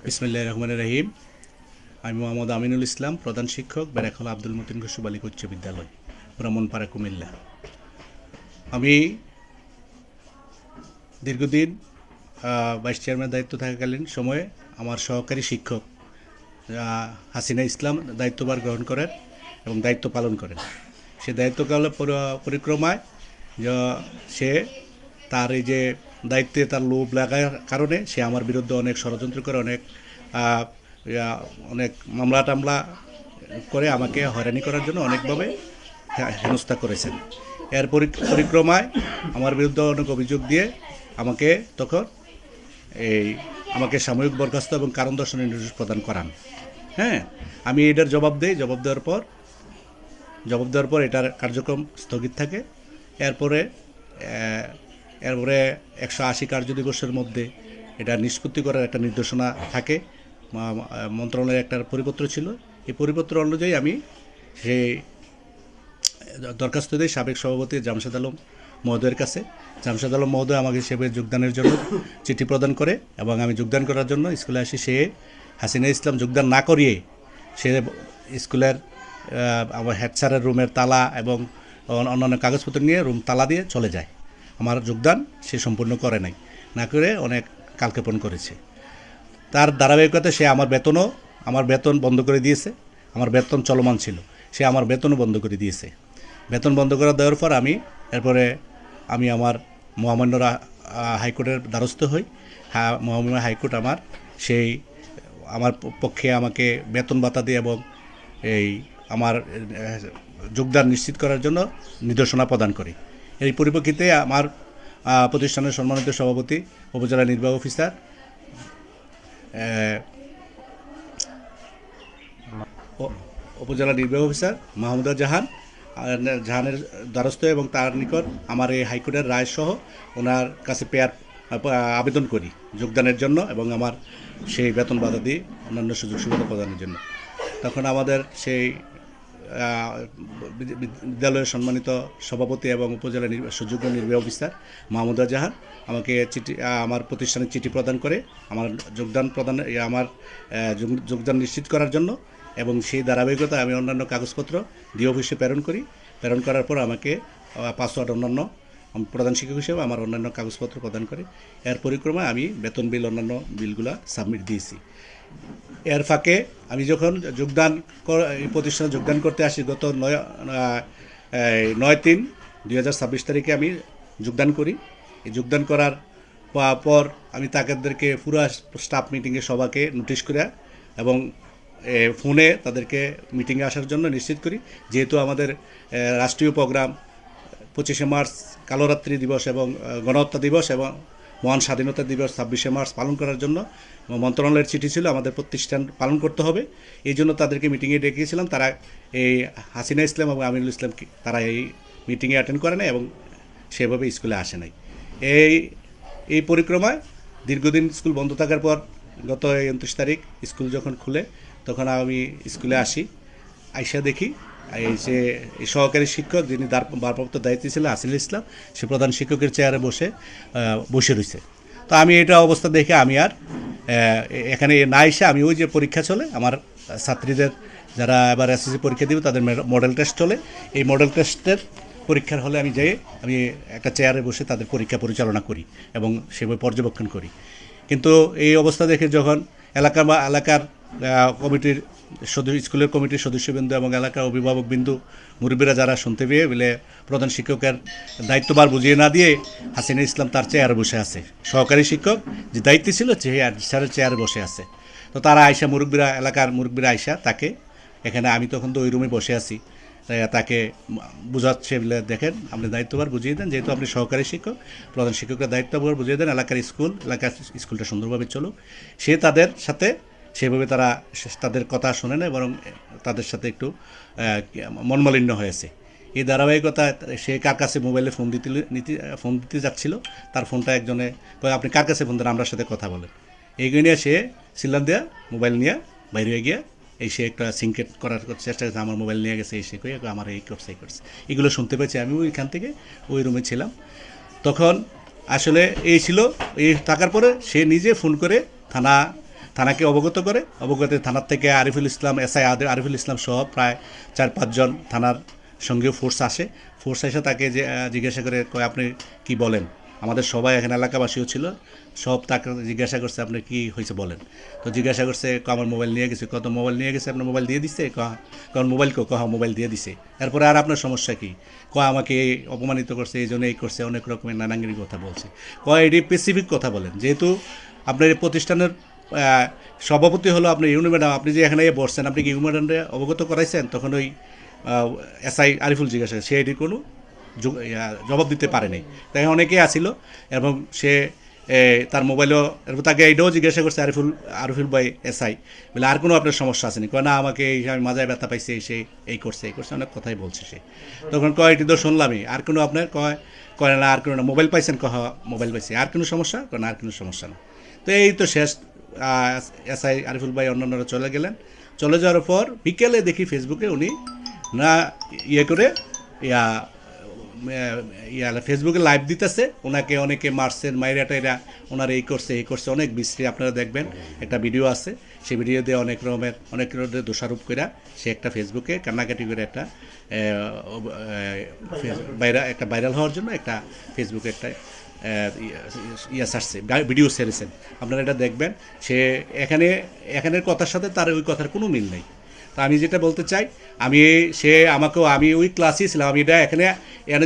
বিসমিল্লাহির রহমানির রহিম। আমি মোহাম্মদ আমিনুল ইসলাম, প্রধান শিক্ষক, বেড়াখোলা আব্দুল মতিন ঘোষ বালিকা উচ্চ বিদ্যালয়, ব্রাহ্মণপাড়া, কুমিল্লা। আমি দীর্ঘদিন ভাইস চেয়ারম্যান দায়িত্ব থাকাকালীন সময়ে আমার সহকারী শিক্ষক হাসিনা ইসলাম দায়িত্বভার গ্রহণ করেন এবং দায়িত্ব পালন করেন। সে দায়িত্বকাল পরিক্রমায় সে তার এই যে দায়িত্বে তার লোভ লাগার কারণে সে আমার বিরুদ্ধে অনেক ষড়যন্ত্র করে, অনেক মামলা টামলা করে আমাকে হয়রানি করার জন্য অনেকভাবে হেনস্থা করেছেন। এর পরিক্রমায় আমার বিরুদ্ধে অনেক অভিযোগ দিয়ে আমাকে তখন আমাকে সাময়িক বরখাস্ত এবং কারণ দর্শানোর নির্দেশ প্রদান করান। আমি এটার জবাব দিই। জবাব দেওয়ার পর এটার কার্যক্রম স্থগিত থাকে। এরপরে 180 কার্যদিবসের মধ্যে এটা নিষ্পত্তি করার একটা নির্দেশনা থাকে। মন্ত্রণালয়ের একটা পরিপত্র ছিল। এই পরিপত্র অনুযায়ী আমি সেই দরখাস্ত দিই সাবেক সভাপতি জামশেদ আলম মহোদয়ের কাছে। জামশেদ আলম মহোদয় আমাকে হিসেবে যোগদানের জন্য চিঠি প্রদান করে এবং আমি যোগদান করার জন্য স্কুলে আসি। সে হাসিনা ইসলাম যোগদান না করিয়ে সে স্কুলের আমার হেড স্যারের রুমের তালা এবং অন্যান্য কাগজপত্র নিয়ে রুম তালা দিয়ে চলে যায়। আমার যোগদান সে সম্পূর্ণ করে নাই, না করে অনেক কালক্ষেপণ করেছে। তার ধারাবাহিকতায় সে আমার বেতন বন্ধ করে দিয়েছে। আমার বেতন চলমান ছিল, সে আমার বেতনও বন্ধ করে দিয়েছে। বেতন বন্ধ করে দেওয়ার পর এরপরে আমি আমার মহামান্য হাইকোর্টের দ্বারস্থ হই। মহামান্য হাইকোর্ট আমার পক্ষে আমাকে বেতন ভাতা দিয়ে এবং আমার যোগদান নিশ্চিত করার জন্য নির্দেশনা প্রদান করে। এই পরিপ্রেক্ষিতে আমার প্রতিষ্ঠানের সম্মানিত সভাপতি উপজেলা নির্বাহী অফিসার মাহমুদা জাহানের দ্বারস্থ এবং তার নিকট আমার এই হাইকোর্টের রায় সহ ওনার কাছে আবেদন করি যোগদানের জন্য এবং আমার সেই বেতন বাধা দিয়ে অন্যান্য সুযোগ সুবিধা প্রদানের জন্য। তখন আমাদের সেই বিদ্যালয়ের সম্মানিত সভাপতি এবং উপজেলা সুযোগ্য নির্বাহী অফিসার মাহমুদা জাহান আমাকে আমার প্রতিষ্ঠানে চিঠি প্রদান করে আমার যোগদান নিশ্চিত করার জন্য, এবং সেই ধারাবাহিকতা আমি অন্যান্য কাগজপত্র ডি অফিসে প্রেরণ করার পর আমাকে পাসওয়ার্ড অন্যান্য প্রধান শিক্ষক হিসেবে আমার অন্যান্য কাগজপত্র প্রদান করে। এর পরিক্রমায় আমি বেতন বিল অন্যান্য বিলগুলা সাবমিট দিয়েছি। এর ফাঁকে আমি যখন এই প্রতিষ্ঠানে যোগদান করতে আসি গত 9/3/2026 তারিখে আমি যোগদান করি। এই যোগদান করার পর আমি তাদেরকে পুরো স্টাফ মিটিংয়ে সবাইকে নোটিশ করে এবং ফোনে তাদেরকে মিটিংয়ে আসার জন্য নিশ্চিত করি। যেহেতু আমাদের রাষ্ট্রীয় প্রোগ্রাম 25শে মার্চ কালোরাত্রি দিবস এবং গণহত্যা দিবস এবং মহান স্বাধীনতা দিবস 26শে মার্চ পালন করার জন্য মন্ত্রণালয়ের চিঠি ছিল আমাদের প্রতিষ্ঠান পালন করতে হবে। এই জন্য তাদেরকে মিটিংয়ে ডেকেছিলাম। তারা এই হাসিনা ইসলাম এবং আমিনুল ইসলাম তারা এই মিটিংয়ে অ্যাটেন্ড করে নাই এবং সেভাবে স্কুলে আসে নাই। এই পরিক্রমায় দীর্ঘদিন স্কুল বন্ধ থাকার পর গত 29 তারিখ স্কুল যখন খুলে তখন আমি স্কুলে আসি। আইসা দেখি যে সহকারী শিক্ষক যিনি ভারপ্রাপ্ত দায়িত্বে ছিলেন হাসিনা ইসলাম, সে প্রধান শিক্ষকের চেয়ারে বসে রয়েছে। তো আমি এটা অবস্থা দেখে আমি আর এখানে না এসে আমি ওই যে পরীক্ষা চলে আমার ছাত্রীদের যারা এবার এসএসসি পরীক্ষা দেবে তাদের মডেল টেস্ট চলে, এই মডেল টেস্টের পরীক্ষার হলে আমি আমি একটা চেয়ারে বসে তাদের পরীক্ষা পরিচালনা করি এবং সেভাবে পর্যবেক্ষণ করি। কিন্তু এই অবস্থা দেখে যখন এলাকার কমিটির স্কুলের কমিটির সদস্যবৃন্দ এবং এলাকার অভিভাবকবৃন্দু মুরব্বীরা যারা শুনতে পেয়ে বলে প্রধান শিক্ষকের দায়িত্বভার বুঝিয়ে না দিয়ে হাসিনা ইসলাম তার চেয়ারে বসে আছে, সহকারী শিক্ষক যে দায়িত্বে ছিল স্যারের চেয়ারে বসে আছে। তো তারা এলাকার মুরব্বীরা আইসা তাকে এখানে, আমি তখন তো ওই রুমে বসে আছি, তাকে বোঝাচ্ছে বলে দেখেন আপনি দায়িত্বভার বুঝিয়ে দেন, যেহেতু আপনি সহকারী শিক্ষক প্রধান শিক্ষকরা দায়িত্বভার বুঝিয়ে দেন এলাকার স্কুলটা সুন্দরভাবে চলুক। সে তাদের সাথে সেভাবে তাদের কথা শোনে না, বরং তাদের সাথে একটু মনমালিন্য হয়েছে। এই ধারাবাহিকতা সে কার কাছে মোবাইলে ফোন দিতে যাচ্ছিল, তার ফোনটা একজনে আপনি কার কাছে ফোন দেন, আমার সাথে কথা বলেন। এইগুলো নিয়ে সে সিল্লান দেয়া মোবাইল নিয়ে বাইরে হয়ে গিয়ে সে একটা সিনকেট করার চেষ্টা করছে, আমার মোবাইল নিয়ে গেছে এসে কই আমার এই করছে এগুলো শুনতে পেয়েছি। আমি ওইখান থেকে ওই রুমে ছিলাম। তখন আসলে এই থাকার পরে সে নিজে ফোন করে থানাকে অবগত করে, অবগত থানার থেকে আরিফুল ইসলাম এসআই আরিফুল ইসলাম সহ প্রায় 4-5 জন থানার সঙ্গেও ফোর্স আসে। ফোর্স এসে তাকে যে জিজ্ঞাসা করে কয় আপনি কি বলেন, আমাদের সবাই এখানে এলাকাবাসীও ছিল, সব তাকে জিজ্ঞাসা করছে আপনি কি হয়েছে বলেন। তো জিজ্ঞাসা করছে আমার মোবাইল নিয়ে গেছে, কত মোবাইল নিয়ে গেছে, আপনার মোবাইল দিয়ে দিচ্ছে, কারণ মোবাইল কহ মোবাইল দিয়ে দিছে। এরপরে আর আপনার সমস্যা কি, আমাকে অপমানিত করছে, এই জন্য এই করছে, অনেক রকমের নানাঙ্গিরি কথা বলছে। এটি স্পেসিফিক কথা বলেন, যেহেতু আপনার এই প্রতিষ্ঠানের সভাপতি হলো আপনি ইউনি ম্যাডাম, আপনি যে এখানে বসছেন আপনি কি ইউনি ম্যাডামরে অবগত করাইছেন? তখন ওই এসআই আরিফুল জিজ্ঞাসা সে এটির কোনো জবাব দিতে পারেনি। তাই অনেকেই আসিল এবং সে তার মোবাইলও তাকে এইটাও জিজ্ঞাসা করছে আরিফুল ভাই এসআই বলে আর কোনো আপনার সমস্যা আসেনি, কয় না আমাকে এই আমি মাজায় ব্যথা পাইছে, সে এই করছে অনেক কথাই বলছে সে। তখন এটি তো শুনলামই, আর কোনো আপনার কয় না আর কোনো না, মোবাইল পাইছেন, মোবাইল পাইছে, আর কোনো সমস্যা, না আর কোনো সমস্যা না। তো এই তো শেষ। এসআই আরিফুল ভাই অন্যান্যরা চলে গেলেন। চলে যাওয়ার পর বিকেলে দেখি ফেসবুকে উনি না করে ফেসবুকে লাইভ দিতেছে, ওনাকে অনেকে মারছেন, মাইরা টাইরা ওনার এই করছে অনেক বিশ্রী। আপনারা দেখবেন একটা ভিডিও আছে, সেই ভিডিও দিয়ে অনেক রকমের দোষারোপ করে সে একটা ফেসবুকে কান্নাকাটি করে একটা ভাইরাল হওয়ার জন্য একটা ফেসবুকে একটা ছাড়ছে, ভিডিও ছেড়েছেন। আপনারা এটা দেখবেন। সে এখানের কথার সাথে তার ওই কথার কোনো মিল নেই। তা আমি যেটা বলতে চাই, আমি ওই ক্লাসেই ছিলাম, আমি এখানে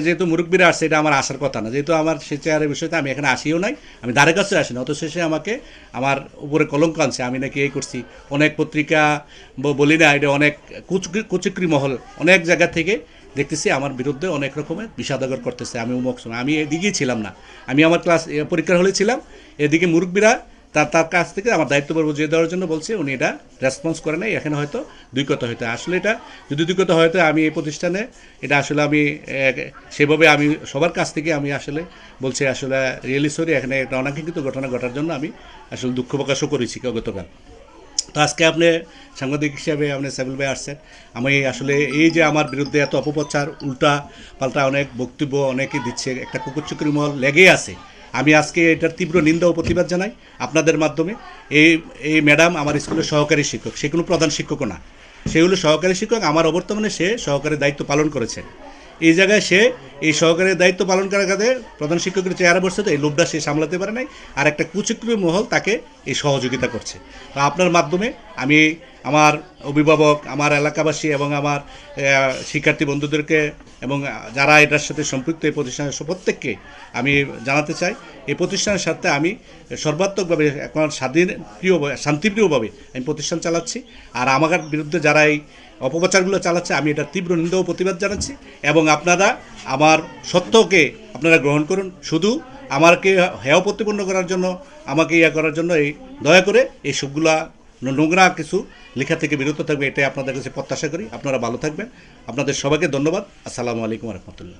যেহেতু মুরব্বীরা আসছে, এটা আমার আসার কথা না, যেহেতু আমার সে চেয়ারের বিষয়তে আমি এখানে আসিও নাই, আমি ধারে কাছে আসি না, অত শেষে আমাকে আমার উপরে কলঙ্ক আনছে, আমি নাকি এই করছি। অনেক পত্রিকা বলি না, এটা অনেক কুচক্রি মহল অনেক জায়গা থেকে দেখতেছি আমার বিরুদ্ধে অনেক রকমের বিষাদগর করতেছে। আমি অমুক সময় আমি এদিকেই ছিলাম না, আমি আমার পরীক্ষার হলে ছিলাম, এদিকে মুরব্বীরা তার কাছ থেকে আমার দায়িত্বপূর্ব যে দেওয়ার জন্য বলছে, উনি এটা রেসপন্স করে নাই। এখানে হয়তো দুই কথা হয়তো, আসলে এটা যদি দুই কথা হয়তো আমি এই প্রতিষ্ঠানে এটা আসলে আমি সেভাবে আমি সবার কাছ থেকে আমি আসলে বলছি আসলে রিয়েলি সরি, এখানে একটা অনাকাঙ্ক্ষিত ঘটনা ঘটার জন্য আমি আসলে দুঃখ প্রকাশও করেছি গতকাল। তো আজকে আপনি সাংবাদিক হিসাবে আপনি সাইবুল ভাই আসছেন, আমি আসলে এই যে আমার বিরুদ্ধে এত অপপ্রচার, উল্টা পাল্টা অনেক বক্তব্য অনেকে দিচ্ছে, একটা কুকুরচুকুরি মহল লেগেই আছে। আমি আজকে এটার তীব্র নিন্দা ও প্রতিবাদ জানাই আপনাদের মাধ্যমে। এই ম্যাডাম আমার স্কুলের সহকারী শিক্ষক, সে কোনো প্রধান শিক্ষকও না, সে হলো সহকারী শিক্ষক। আমার অবর্তমানে সে সহকারী দায়িত্ব পালন করেছে। এই জায়গায় সে এই সহকারীর দায়িত্ব পালন করার কাজে প্রধান শিক্ষকের চেয়ারে বসছে, তো এই লোভটা সে সামলাতে পারে নাই, আর একটা কুচক্রী মহল তাকে এই সহযোগিতা করছে। তো আপনার মাধ্যমে আমি আমার অভিভাবক, আমার এলাকাবাসী এবং আমার শিক্ষার্থী বন্ধুদেরকে এবং যারা এটার সাথে সম্পৃক্ত এই প্রতিষ্ঠানের প্রত্যেককে আমি জানাতে চাই, এই প্রতিষ্ঠানের সাথে আমি সর্বাত্মকভাবে এখন শান্তিপ্রিয়ভাবে আমি প্রতিষ্ঠান চালাচ্ছি। আর আমার বিরুদ্ধে যারা এই অপপ্রচারগুলো চালাচ্ছে, আমি এটার তীব্র নিন্দা ও প্রতিবাদ জানাচ্ছি। এবং আপনারা আমার সত্যকে আপনারা গ্রহণ করুন, শুধু আমাকে হেয় প্রতিপন্ন করার জন্য, আমাকে করার জন্য এই দয়া করে এই সবগুলা নোংরা কিছু লেখা থেকে বিরত থাকবে, এটাই আপনাদের কাছে প্রত্যাশা করি। আপনারা ভালো থাকবেন। আপনাদের সবাইকে ধন্যবাদ। আসসালামু আলাইকুম রহমতুল্লাহ।